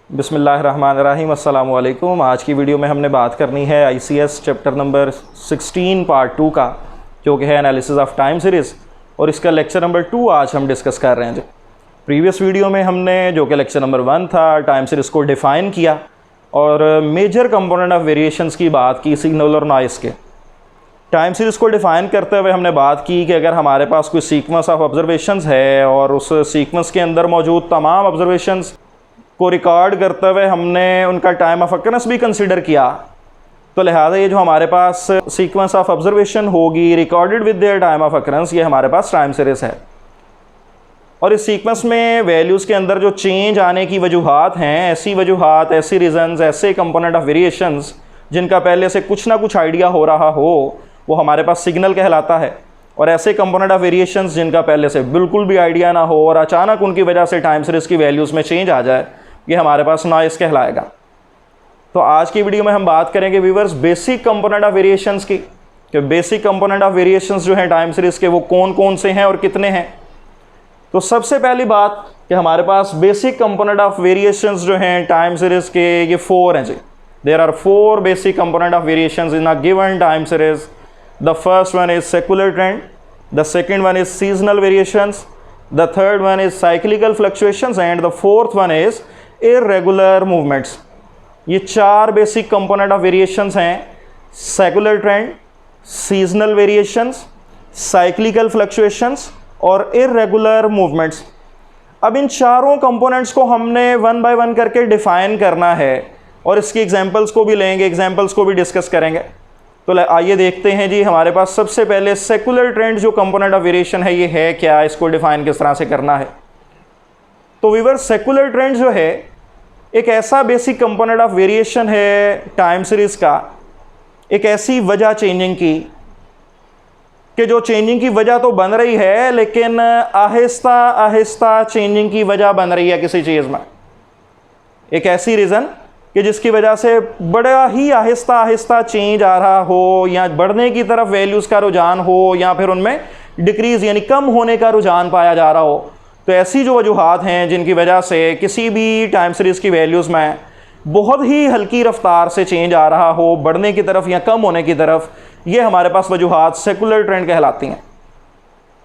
बिस्मिल्लाहिर्रहमानिर्रहीम अस्सलाम वालेकुम। आज की वीडियो में हमने बात करनी है ICS चैप्टर नंबर 16 पार्ट 2 का, जो कि है एनालिसिस ऑफ टाइम सीरीज़, और इसका लेक्चर नंबर 2 आज हम डिस्कस कर रहे हैं। प्रीवियस वीडियो में हमने, जो कि लेक्चर नंबर 1 था, टाइम सीरीज़ को डिफ़ाइन किया और मेजर कंपोनेंट ऑफ वेरिएशंस की बात की सिग्नल और नॉइस के। टाइम सीरीज़ को डिफ़ाइन करते हुए हमने बात की कि अगर हमारे पास कोई सीक्वेंस ऑफ ऑब्जर्वेशंस है और उस सीक्वेंस के अंदर मौजूद तमाम ऑब्जर्वेशंस को रिकॉर्ड करते हुए हमने उनका टाइम ऑफ अकरेंस भी कंसिडर किया, तो लिहाजा ये जो हमारे पास सीक्वेंस ऑफ ऑब्जर्वेशन होगी recorded with their time of occurrence, ये हमारे पास टाइम सीरीज़ है। और इस सीक्वेंस में वैल्यूज़ के अंदर जो चेंज आने की वजूहात हैं, ऐसी वजूहात, ऐसी रीज़न्स, ऐसे कंपोनेंट ऑफ वेरिएशंस जिनका पहले से कुछ ना कुछ आइडिया हो रहा हो, वो हमारे पास सिग्नल कहलाता है। और ऐसे कंपोनेंट ऑफ वेरिएशंस जिनका पहले से बिल्कुल भी आइडिया ना हो और अचानक उनकी वजह से टाइम सीरीज़ की वैल्यूज़ में चेंज आ जाए, ये हमारे पास नॉइस कहलाएगा। तो आज की वीडियो में हम बात करेंगे viewers basic component of variations की, कि बेसिक कंपोनेंट ऑफ वेरिएशंस जो हैं टाइम सीरीज़ के, वो कौन कौन से हैं और कितने हैं। तो सबसे पहली बात कि हमारे पास बेसिक कंपोनेंट ऑफ वेरिएशंस जो हैं टाइम सीरीज़ के, ये 4 हैं जी। There are 4 basic component of variations in a given time series. The first one is secular trend, the second one is seasonal variations, the third one is cyclical fluctuations and the fourth one is irregular movements। ये 4 basic component of variations हैं: secular trend, seasonal variations, cyclical fluctuations और irregular movements. अब इन चारों components को हमने one by one करके define करना है और इसकी एग्जांपल्स को भी लेंगे, एग्जांपल्स को भी डिस्कस करेंगे। तो आइए देखते हैं जी, हमारे पास सबसे पहले सेकुलर ट्रेंड जो कंपोनेंट ऑफ वेरिएशन है, ये है क्या, इसको डिफाइन किस तरह से करना है। तो व्यूअर, सेकुलर ट्रेंड जो है एक ऐसा बेसिक कंपोनेंट ऑफ वेरिएशन है टाइम सीरीज़ का, एक ऐसी वजह चेंजिंग की कि जो चेंजिंग की वजह तो बन रही है, लेकिन आहिस्ता आहिस्ता चेंजिंग की वजह बन रही है किसी चीज़ में। एक ऐसी रीज़न कि जिसकी वजह से बड़ा ही आहिस्ता आहिस्ता चेंज आ रहा हो, या बढ़ने की तरफ वैल्यूज़ का रुझान हो, या फिर उनमें डिक्रीज़ यानी कम होने का रुझान पाया जा रहा हो। तो ऐसी जो वजूहात हैं जिनकी वजह से किसी भी टाइम सीरीज़ की वैल्यूज़ में बहुत ही हल्की रफ्तार से चेंज आ रहा हो, बढ़ने की तरफ या कम होने की तरफ, ये हमारे पास वजूहात सेकुलर ट्रेंड कहलाती हैं।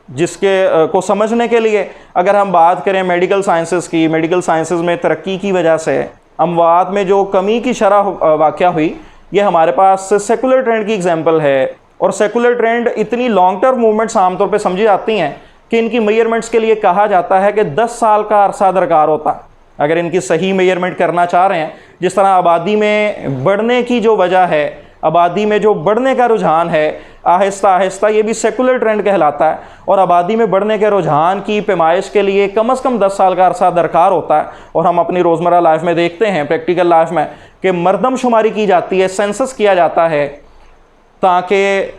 जिसके को समझने के लिए अगर हम बात करें मेडिकल साइंसेस की, मेडिकल साइंसेस में तरक्की की वजह से अमवात में जो कमी की शरह वाक़या हुई, ये हमारे पास सेकुलर ट्रेंड की एग्जांपल है। और सेकुलर ट्रेंड इतनी लॉन्ग टर्म मूवमेंट्स आमतौर पे समझी जाती हैं कि इनकी मेजरमेंट्स के लिए कहा जाता है कि 10 साल का अरसा दरकार होता है अगर इनकी सही मेजरमेंट करना चाह रहे हैं। जिस तरह आबादी में बढ़ने की जो वजह है, आबादी में जो बढ़ने का रुझान है आहिस्ता आहिस्ता, ये भी सेकुलर ट्रेंड कहलाता है। और आबादी में बढ़ने के रुझान की पैमाइश के लिए कम से कम 10 साल का अरसा दरकार होता है। और हम अपनी रोज़मर्रा लाइफ में देखते हैं, प्रैक्टिकल लाइफ में, कि मरदमशुमारी की जाती है, सेंसस किया जाता है, ताकि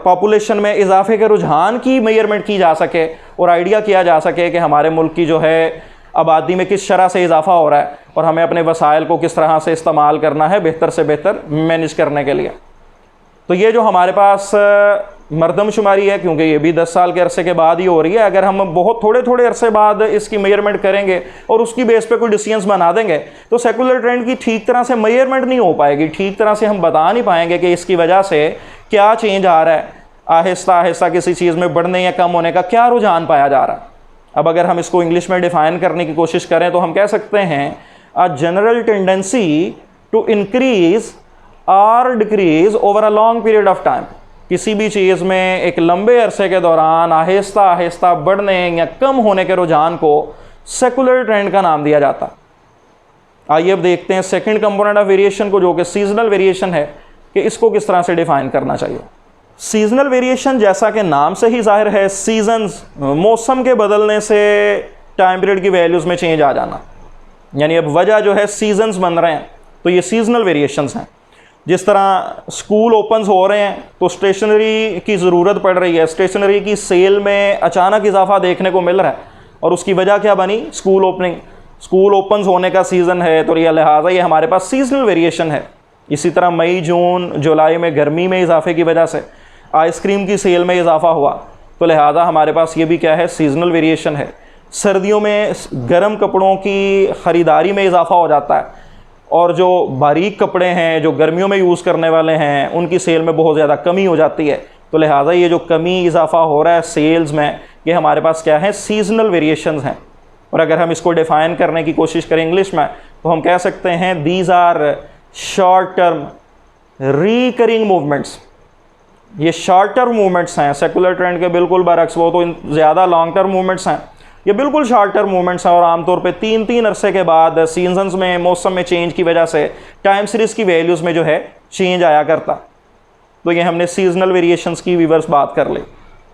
पॉपुलेशन में इजाफे के रुझान की मेजरमेंट की जा सके और आइडिया किया जा सके कि हमारे मुल्क की जो है आबादी में किस शरह से इजाफा हो रहा है और हमें अपने वसाइल को किस तरह से इस्तेमाल करना है बेहतर से बेहतर मैनेज करने के लिए। तो ये जो हमारे पास मरदमशुमारी है, क्योंकि ये भी 10 साल के अरसे के बाद ही हो रही है, अगर हम बहुत थोड़े थोड़े अरसे बाद इसकी मेजरमेंट करेंगे और उसकी बेस पे कोई डिसीजंस बना देंगे, तो सेकुलर ट्रेंड की ठीक तरह से मेजरमेंट नहीं हो पाएगी। ठीक तरह से हम बता नहीं पाएंगे कि इसकी वजह से क्या चेंज आ रहा है, आहिस्ता आहिस्ता किसी चीज़ में बढ़ने या कम होने का क्या रुझान पाया जा रहा है। अब अगर हम इसको इंग्लिश में डिफ़ाइन करने की कोशिश करें तो हम कह सकते हैं a general tendency to increase और decrease over a long period of time. किसी भी चीज़ में एक लंबे अरसे के दौरान आहिस्ता आहिस्ता बढ़ने या कम होने के रुझान को सेकुलर ट्रेंड का नाम दिया जाता। आइए अब देखते हैं सेकंड कंपोनेंट ऑफ वेरिएशन को, जो कि सीजनल वेरिएशन है, कि इसको किस तरह से डिफ़ाइन करना चाहिए। सीजनल वेरिएशन, जैसा कि नाम से ही जाहिर है, सीजन्स, मौसम के बदलने से टाइम पीरियड की वैल्यूज़ में चेंज आ जाना, यानी अब वजह जो है सीजन्स बन रहे हैं, तो ये सीजनल वेरिएशंस हैं। जिस तरह स्कूल ओपन्स हो रहे हैं तो स्टेशनरी की ज़रूरत पड़ रही है, स्टेशनरी की सेल में अचानक इजाफा देखने को मिल रहा है, और उसकी वजह क्या बनी? स्कूल ओपनिंग, स्कूल ओपन्स होने का सीज़न है, तो यह लिहाजा ये हमारे पास सीजनल वेरिएशन है। इसी तरह मई जून जुलाई में गर्मी में इजाफे की वजह से आइसक्रीम की सेल में इजाफा हुआ, तो लिहाजा हमारे पास ये भी क्या है? सीजनल वेरिएशन है। सर्दियों में गर्म कपड़ों की ख़रीदारी में इजाफा हो जाता है, और जो बारीक कपड़े हैं जो गर्मियों में यूज़ करने वाले हैं उनकी सेल में बहुत ज़्यादा कमी हो जाती है। तो लिहाजा ये जो कमी इजाफा हो रहा है सेल्स में, ये हमारे पास क्या है, सीजनल वेरिएशंस हैं। और अगर हम इसको डिफ़ाइन करने की कोशिश करें इंग्लिश में तो हम कह सकते हैं these are short term recurring movements. ये शॉर्ट टर्म मूवमेंट्स हैं, सेकुलर ट्रेंड के बिल्कुल बरक्स, वो तो ज़्यादा लॉन्ग टर्म मूवमेंट्स हैं, ये बिल्कुल शॉर्ट टर्म मूवमेंट्स हैं। और आमतौर पे 3-3 अरसे के बाद सीजन्स में, मौसम में चेंज की वजह से टाइम सीरीज़ की वैल्यूज़ में जो है चेंज आया करता। तो ये हमने सीजनल वेरिएशंस की वीवर्स बात कर ली।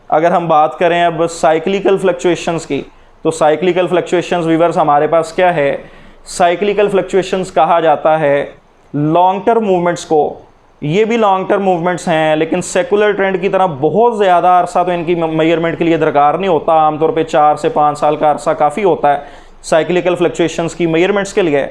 अगर हम बात करें अब साइक्लिकल फ्लक्चुएशंस की, तो साइक्लिकल फ्लक्चुएशंस वीवर्स हमारे पास क्या है, साइक्लिकल फ्लक्चुएशंस कहा जाता है लॉन्ग टर्म मूवमेंट्स को। ये भी लॉन्ग टर्म मूवमेंट्स हैं, लेकिन सेकुलर ट्रेंड की तरह बहुत ज़्यादा अरसा तो इनकी मेजरमेंट के लिए दरकार नहीं होता। आमतौर पे 4 से 5 साल का अरसा काफ़ी होता है साइक्लिकल फ्लक्चुएशंस की मेजरमेंट्स के लिए।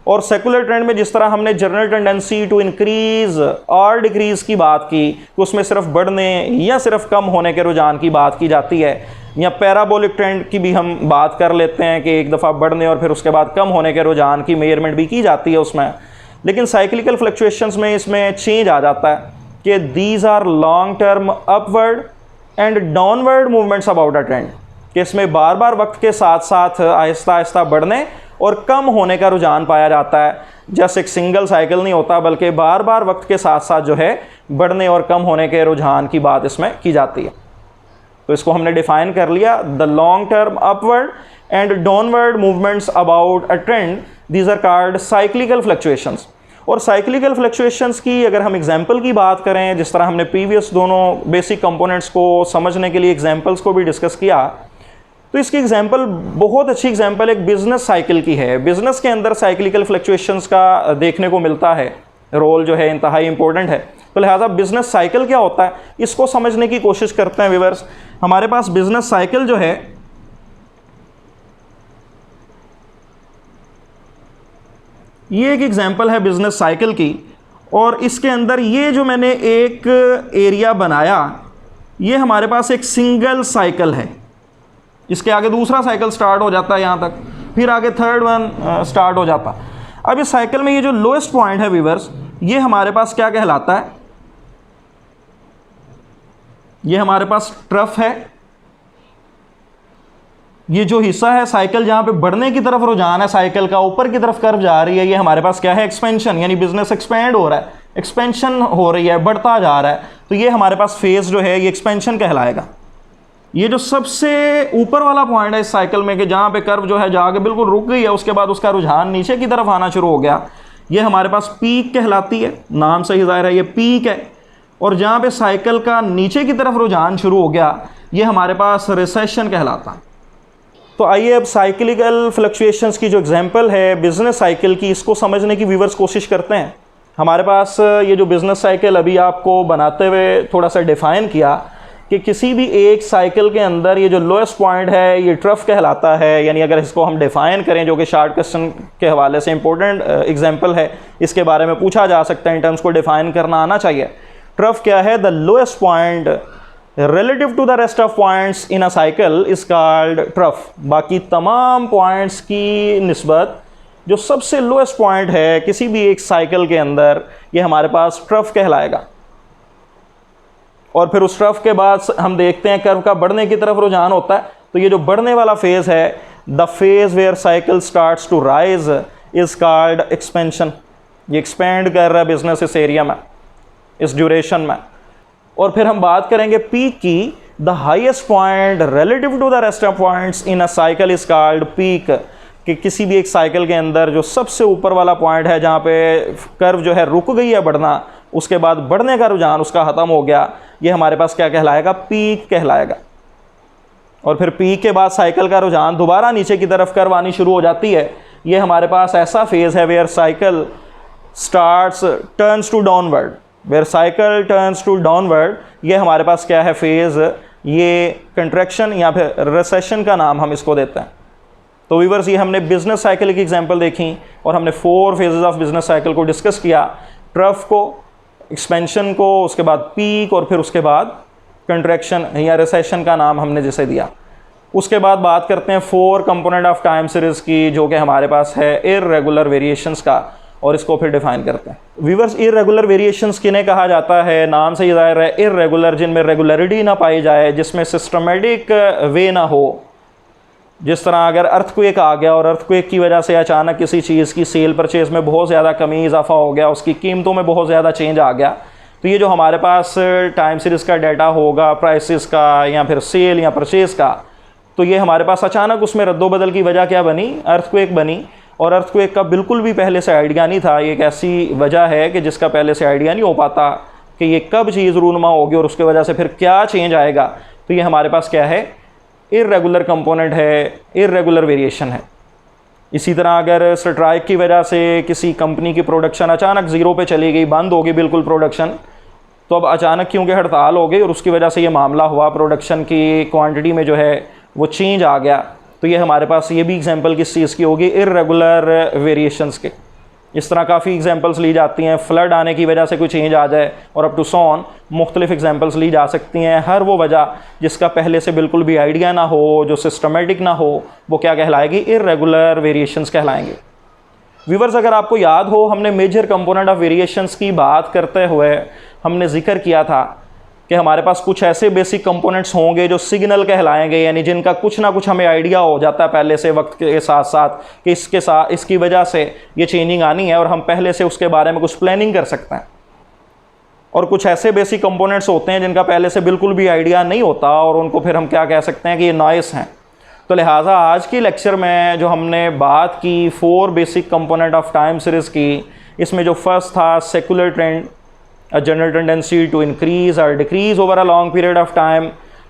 और सेकुलर ट्रेंड में जिस तरह हमने जनरल टेंडेंसी टू इंक्रीज़ और डिक्रीज़ की बात की, तो उसमें सिर्फ बढ़ने या सिर्फ कम होने के रुझान की बात की जाती है, या पैराबोलिक ट्रेंड की भी हम बात कर लेते हैं कि एक दफ़ा बढ़ने और फिर उसके बाद कम होने के रुझान की मेजरमेंट भी की जाती है उसमें। लेकिन साइक्लिकल फ्लक्चुएशंस में इसमें चेंज आ जाता है कि these are long term upward and downward movements about a trend, कि इसमें बार बार वक्त के साथ साथ आहिस्ता आहिस्ता बढ़ने और कम होने का रुझान पाया जाता है। जैसे एक सिंगल साइकिल नहीं होता, बल्कि बार बार वक्त के साथ साथ जो है बढ़ने और कम होने के रुझान की बात इसमें की जाती है। तो इसको हमने डिफाइन कर लिया, the long term upward and downward movements about a trend, these are called cyclical fluctuations. और साइक्लिकल फ्लक्चुएशंस की अगर हम एग्जांपल की बात करें, जिस तरह हमने प्रीवियस दोनों बेसिक कंपोनेंट्स को समझने के लिए एग्जांपल्स को भी डिस्कस किया, तो इसकी एग्जांपल बहुत अच्छी एग्जांपल एक बिजनेस साइकिल की है। बिजनेस के अंदर साइक्लिकल फ्लक्चुएशंस का देखने को मिलता है, रोल जो है इंतहाई इंपॉर्टेंट है। तो लिहाजा बिजनेस साइकिल क्या होता है इसको समझने की कोशिश करते हैं व्यूअर्स। हमारे पास बिजनेस साइकिल जो है ये एक एग्जांपल है बिजनेस साइकिल की, और इसके अंदर ये जो मैंने एक एरिया बनाया, ये हमारे पास एक सिंगल साइकिल है। इसके आगे दूसरा साइकिल स्टार्ट हो जाता है यहाँ तक, फिर आगे थर्ड वन स्टार्ट हो जाता। अब इस साइकिल में ये जो लोएस्ट पॉइंट है व्यूअर्स, ये हमारे पास क्या कहलाता है, ये हमारे पास ट्रफ है। ये जो हिस्सा है साइकिल जहाँ पे बढ़ने की तरफ रुझान है, साइकिल का ऊपर की तरफ कर्व जा रही है, ये हमारे पास क्या है, एक्सपेंशन, यानी बिजनेस एक्सपेंड हो रहा है, एक्सपेंशन हो रही है, बढ़ता जा रहा है। तो ये हमारे पास फेज जो है ये एक्सपेंशन कहलाएगा। ये जो सबसे ऊपर वाला पॉइंट है इस साइकिल में, कि जहाँ पे कर्व जो है जाके बिल्कुल रुक गई है, उसके बाद उसका रुझान नीचे की तरफ आना शुरू हो गया, ये हमारे पास पीक कहलाती है। नाम से ही जाहिर है ये पीक है। और जहाँ पे साइकिल का नीचे की तरफ रुझान शुरू हो गया, ये हमारे पास रिसेशन कहलाता है। तो आइए अब साइक्लिकल फ्लक्चुएशंस की जो एग्जांपल है बिजनेस साइकिल की, इसको समझने की व्यूअर्स कोशिश करते हैं। हमारे पास ये जो बिजनेस साइकिल अभी आपको बनाते हुए थोड़ा सा डिफाइन किया कि किसी भी एक साइकिल के अंदर ये जो लोएस्ट पॉइंट है ये ट्रफ कहलाता है। यानी अगर इसको हम डिफाइन करें, जो कि शार्ट क्वेश्चन के हवाले से इंपॉर्टेंट एग्जांपल है, इसके बारे में पूछा जा सकता है, इन टर्म्स को डिफाइन करना आना चाहिए। ट्रफ क्या है, the lowest point relative to the rest of points in a cycle is called trough। बाकी तमाम पॉइंट्स की निस्बत जो सबसे लोएस्ट पॉइंट है किसी भी एक साइकिल के अंदर, ये हमारे पास ट्रफ कहलाएगा। और फिर उस ट्रफ के बाद हम देखते हैं कर्व का बढ़ने की तरफ रुझान होता है। तो ये जो बढ़ने वाला फेज है, the phase where cycle starts to rise is called expansion. ये एक्सपेंड कर रहा है बिजनेस इस एरिया में, इस ड्यूरेशन में। और फिर हम बात करेंगे पीक की, the highest point relative to the rest of points in a cycle is called peak. कि किसी भी एक साइकिल के अंदर जो सबसे ऊपर वाला पॉइंट है, जहाँ पे कर्व जो है रुक गई है बढ़ना, उसके बाद बढ़ने का रुझान उसका ख़त्म हो गया, ये हमारे पास क्या कहलाएगा, पीक कहलाएगा। और फिर पीक के बाद साइकिल का रुझान दोबारा नीचे की तरफ कर्व आनी शुरू हो जाती है। ये हमारे पास ऐसा फेज़ है where cycle starts turns to downward, where cycle turns to downward. ये हमारे पास क्या है फेज़, ये कंट्रैक्शन या फिर रिसेशन का नाम हम इसको देते हैं। तो व्यूअर्स, ये हमने बिजनेस साइकिल की एग्जांपल देखी और हमने 4 फेजेस ऑफ बिजनेस साइकिल को डिस्कस किया, ट्रफ को, एक्सपेंशन को, उसके बाद पीक और फिर उसके बाद कंट्रैक्शन या रिसेशन का नाम हमने जिसे दिया। उसके बाद बात करते हैं 4 कंपोनेंट ऑफ टाइम सीरीज़ की, जो कि हमारे पास है इर्रेगुलर वेरिएशंस का, और इसको फिर डिफाइन करते हैं। व्यूअर्स, इर्रेगुलर वेरिएशंस किन्हें कहा जाता है? नाम से ही ज़ाहिर है, इर्रेगुलर, जिनमें रेगुलरिटी ना पाई जाए, जिसमें सिस्टमेटिक वे ना हो। जिस तरह अगर अर्थक्वेक आ गया और अर्थक्वेक की वजह से अचानक किसी चीज़ की सेल परचेज़ में बहुत ज़्यादा कमी इजाफा हो गया, उसकी कीमतों में बहुत ज़्यादा चेंज आ गया, तो ये जो हमारे पास टाइम सीरीज़ का डाटा होगा प्राइसेस का या फिर सेल या परचेज़ का, तो ये हमारे पास अचानक उसमें रद्दोबदल की वजह क्या बनी? अर्थक्वेक बनी। और अर्थक्वेक का बिल्कुल भी पहले से आइडिया नहीं था। ये एक ऐसी वजह है कि जिसका पहले से आइडिया नहीं हो पाता कि ये कब चीज़ रूनुमा होगी और उसके वजह से फिर क्या चेंज आएगा। तो ये हमारे पास क्या है? इर्रेगुलर कंपोनेंट है, इर्रेगुलर वेरिएशन है। इसी तरह अगर स्ट्राइक की वजह से किसी कंपनी की प्रोडक्शन अचानक ज़ीरो पे चली गई, बंद हो गई बिल्कुल प्रोडक्शन, तो अब अचानक क्योंकि हड़ताल हो गई और उसकी वजह से ये मामला हुआ, प्रोडक्शन की क्वांटिटी में जो है वो चेंज आ गया, तो ये हमारे पास ये भी एग्जांपल किस चीज़ की होगी? इर्रेगुलर वेरिएशंस के। इस तरह काफ़ी एग्जांपल्स ली जाती हैं, फ्लड आने की वजह से कोई चेंज आ जाए, और अप टू सो ऑन मुख्तलिफ एग्जांपल्स ली जा सकती हैं। हर वो वजह जिसका पहले से बिल्कुल भी आइडिया ना हो, जो सिस्टमेटिक ना हो, वो क्या कहलाएगी? इर्रेगुलर वेरिएशंस कहलाएंगे। व्यूअर्स, अगर आपको याद हो, हमने मेजर कंपोनेंट ऑफ वेरिएशंस की बात करते हुए हमने जिक्र किया था कि हमारे पास कुछ ऐसे बेसिक कंपोनेंट्स होंगे जो सिग्नल कहलाएंगे, यानी जिनका कुछ ना कुछ हमें आइडिया हो जाता है पहले से वक्त के साथ साथ कि इसकी वजह से ये चेंजिंग आनी है, और हम पहले से उसके बारे में कुछ प्लानिंग कर सकते हैं। और कुछ ऐसे बेसिक कंपोनेंट्स होते हैं जिनका पहले से बिल्कुल भी आइडिया नहीं होता, और उनको फिर हम क्या कह सकते हैं कि ये नॉइस हैं। तो लिहाजा आज की लेक्चर में जो हमने बात की 4 basic component of time series की, इसमें जो फर्स्ट था secular trend, a general tendency to increase or decrease over a long period of time,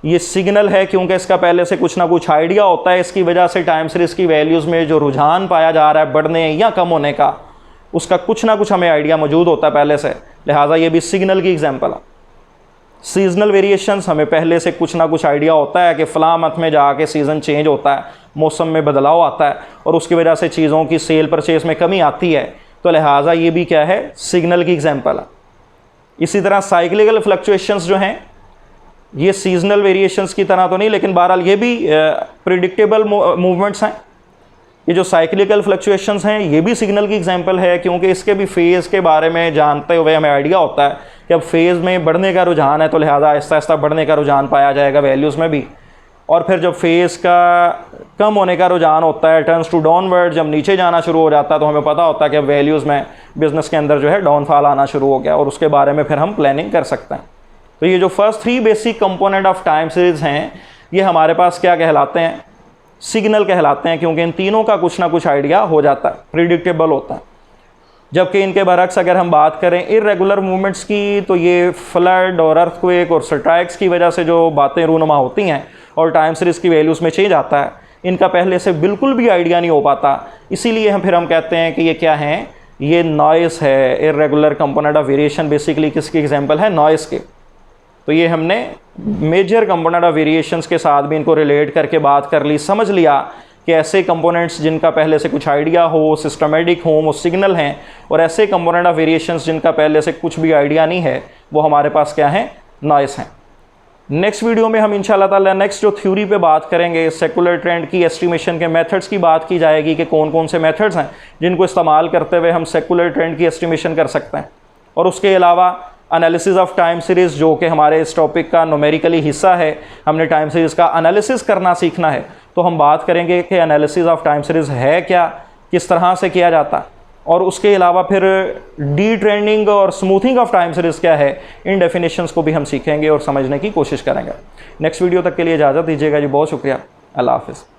ये सिग्नल है क्योंकि इसका पहले से कुछ ना कुछ आइडिया होता है। इसकी वजह से टाइम सीरीज़ की वैल्यूज़ में जो रुझान पाया जा रहा है बढ़ने या कम होने का, उसका कुछ ना कुछ हमें आइडिया मौजूद होता है पहले से, लिहाजा ये भी सिग्नल की एग्जांपल है। सीजनल वेरिएशंस, हमें पहले से कुछ ना कुछ आइडिया होता है कि फ़लाँ मंथ में जाके सीज़न चेंज होता है, मौसम में बदलाव आता है और उसकी वजह से चीज़ों की सेल परचेज़ में कमी आती है, तो लिहाजा ये भी क्या है? सिग्नल की एग्जांपल है। इसी तरह साइक्लिकल फ्लक्चुएशंस जो हैं, ये सीजनल वेरिएशंस की तरह तो नहीं, लेकिन बहरहाल ये भी प्रिडिक्टेबल मूवमेंट्स हैं। ये जो साइक्लिकल फ्लक्चुएशंस हैं, ये भी सिग्नल की एग्जांपल है, क्योंकि इसके भी फेज़ के बारे में जानते हुए हमें आइडिया होता है कि अब फेज़ में बढ़ने का रुझान है, तो लिहाजा आहिस्ता आहिस्ता बढ़ने का रुझान पाया जाएगा वैल्यूज़ में भी। और फिर जब फेज़ का कम होने का रुझान होता है, टर्न्स टू डाउनवर्ड, जब नीचे जाना शुरू हो जाता है, तो हमें पता होता है कि अब वैल्यूज़ में बिज़नेस के अंदर जो है डाउनफॉल आना शुरू हो गया, और उसके बारे में फिर हम प्लानिंग कर सकते हैं। तो ये जो first 3 basic component of time series हैं, ये हमारे पास क्या कहलाते हैं? सिग्नल कहलाते हैं, क्योंकि इन तीनों का कुछ ना कुछ आइडिया हो जाता है, प्रिडिक्टेबल होता है। जबकि इनके बरक्स अगर हम बात करें इर्रेगुलर मूवमेंट्स की, तो ये फ्लड और अर्थक्वेक और स्ट्राइक्स की वजह से जो बातें रूनुमा होती हैं और टाइम सीरीज़ की वैल्यूज़ में चेंज आता है, इनका पहले से बिल्कुल भी आइडिया नहीं हो पाता। इसीलिए हम कहते हैं कि ये क्या हैं? ये नॉइस है। Irregular component of variation basically किसकी एग्जांपल है? नॉइस के। तो ये हमने मेजर कंपोनेंट ऑफ वेरिएशंस के साथ भी इनको रिलेट करके बात कर ली, समझ लिया कि ऐसे कंपोनेंट्स जिनका पहले से कुछ आइडिया हो, सिस्टमेटिक हो, वो सिग्नल हैं, और ऐसे कंपोनेंट ऑफ वेरिएशंस जिनका पहले से कुछ भी आइडिया नहीं है, वो हमारे पास क्या हैं? नॉइस हैं। नेक्स्ट वीडियो में हम इंशाल्लाह ताला नेक्स्ट जो थ्योरी पे बात करेंगे, सेकुलर ट्रेंड की एस्टिमेशन के मेथड्स की बात की जाएगी कि कौन कौन से मेथड्स हैं जिनको इस्तेमाल करते हुए हम सेकुलर ट्रेंड की एस्टिमेशन कर सकते हैं। और उसके अलावा एनालिसिस ऑफ टाइम सीरीज़, जो कि हमारे इस टॉपिक का न्यूमेरिकली हिस्सा है, हमने टाइम सीरीज़ का एनालिसिस करना सीखना है, तो हम बात करेंगे कि एनालिसिस ऑफ टाइम सीरीज़ है क्या, किस तरह से किया जाता है, और उसके अलावा फिर डी ट्रेंडिंग और स्मूथिंग ऑफ टाइम सीरीज़ क्या है, इन डेफिनेशंस को भी हम सीखेंगे और समझने की कोशिश करेंगे। नेक्स्ट वीडियो तक के लिए इजाज़त दीजिएगा जी, बहुत शुक्रिया, अल्लाह हाफ़िज़।